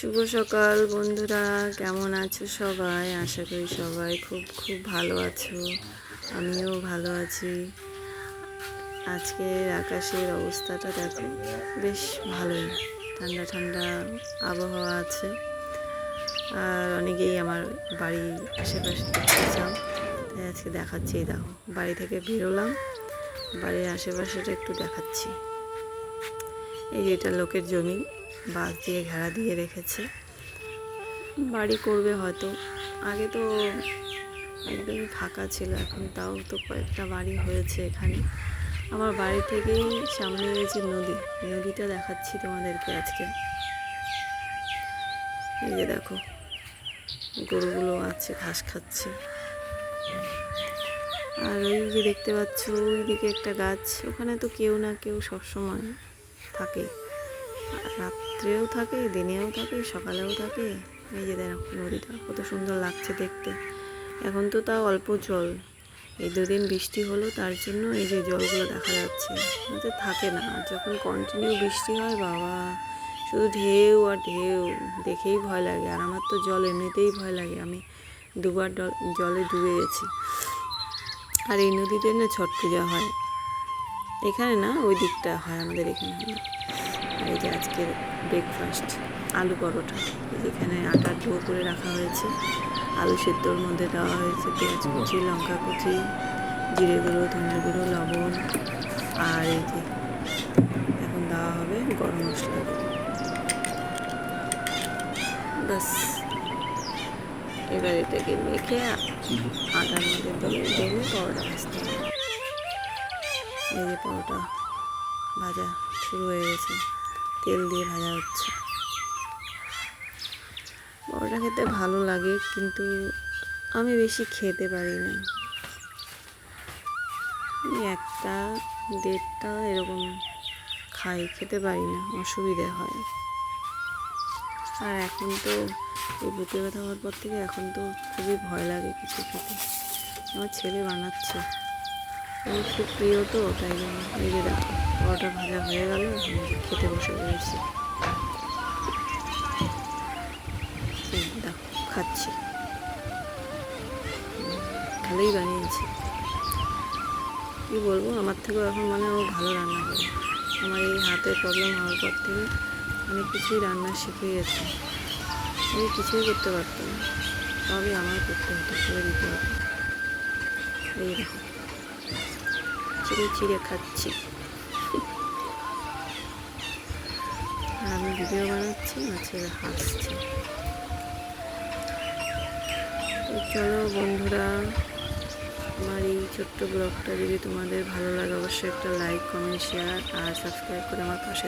শুভ সকাল বন্ধুরা, কেমন আছো সবাই? আশা করি সবাই খুব খুব ভালো আছো। আমিও ভালো আছি। আজকের আকাশের অবস্থাটা দেখো, বেশ ভালোই, ঠান্ডা ঠান্ডা আবহাওয়া আছে। আর অনেকেই আমার বাড়ির আশেপাশে দেখতে চাও, তাই আজকে দেখাচ্ছি। দেখো, বাড়ি থেকে বেরোলাম, বাড়ির আশেপাশেটা একটু দেখাচ্ছি। এই যে এটা লোকের জমি, বাঁশ দিয়ে ঘেরা দিয়ে রেখেছে, বাড়ি করবে হয়তো। আগে তো একদমই ফাঁকা ছিল, এখন তাও তো কয়েকটা বাড়ি হয়েছে এখানে। আমার বাড়ি থেকেই সামনে রয়েছে নদী, নদীটা দেখাচ্ছি তোমাদেরকে আজকে। এই যে দেখো, গরুগুলো আছে, ঘাস খাচ্ছে। আর ওই যে দেখতে পাচ্ছ ওইদিকে একটা গাছ, ওখানে তো কেউ না কেউ সবসময় থাকে, রাত্রেও থাকে, দিনেও থাকে, সকালেও থাকে। এই যে দেখো নদীটা কত সুন্দর লাগছে দেখতে। এখন তো তাও অল্প জল, এই দুদিন বৃষ্টি হলো তার জন্য এই যে জলগুলো দেখা যাচ্ছে, থাকে না। আর যখন কন্টিনিউ বৃষ্টি হয়, বাবা, শুধু ঢেউ আর ঢেউ, দেখেই ভয় লাগে। আর আমার তো জল এমনিতেই ভয় লাগে, আমি দুবার জলে ডুবে গেছি। আর এই নদীতে না ছট পূজা হয়, এখানে না, ওই দিকটা হয়, আমাদের এখানে হয়। আর এই যে আজকের ব্রেকফাস্ট, আলু পরোটা। এখানে আটার ডো করে রাখা হয়েছে, আলু সেদ্ধর মধ্যে দেওয়া হয়েছে পেঁয়াজ কুচি, লঙ্কা কুচি, জিরে গুঁড়ো, ধনে গুঁড়ো, লবণ। আর এই যে এখন দেওয়া হবে গরম মশলা গুঁড়ো। ব্যাস, এবার এটাকে মেখে আটার মধ্যে ঢেলে পরোটা ভাজতে হবে। এই যে পরোটা ভাজা শুরু হয়ে গেছে, তেল দিয়ে ভাজা হচ্ছে। পরোটা খেতে ভালো লাগে, কিন্তু আমি বেশি খেতে পারি না, একটা দেড়টা এরকম খাই, খেতে পারি না, অসুবিধে হয়। আর এখন তো এই বুকে ব্যথা হওয়ার পর থেকে এখন তো খুবই ভয় লাগে কিছু খেতে। আমার ছেলে বানাচ্ছে, আমার খুব প্রিয় তো, তাই জন্য। এই যে দেখো পরোটা ভাজা হয়ে গেল, খেতে বসে পড়েছি। দেখো খাচ্ছি, ভালোই বানিয়েছি। কী বলবো, আমার থেকেও এখন মানে ও ভালো রান্না করে। আমার এই হাতের প্রবলেম হওয়ার পর থেকে অনেক কিছুই রান্না শিখে গেছে। আমি কিছুই করতে পারতাম না, সবই আমার করতে হতো, করে দিতে হতো। এই দেখো চিড়ে চিড়ে খাচ্ছি। আর আমি ভিডিও বানাচ্ছি, আমার ছেলে হাসছে। তো চলো বন্ধুরা, আমার এই ছোট্ট ব্লগটা যদি তোমাদের ভালো লাগে, অবশ্যই একটা লাইক, কমেন্ট, শেয়ার আর সাবস্ক্রাইব করে আমার পাশে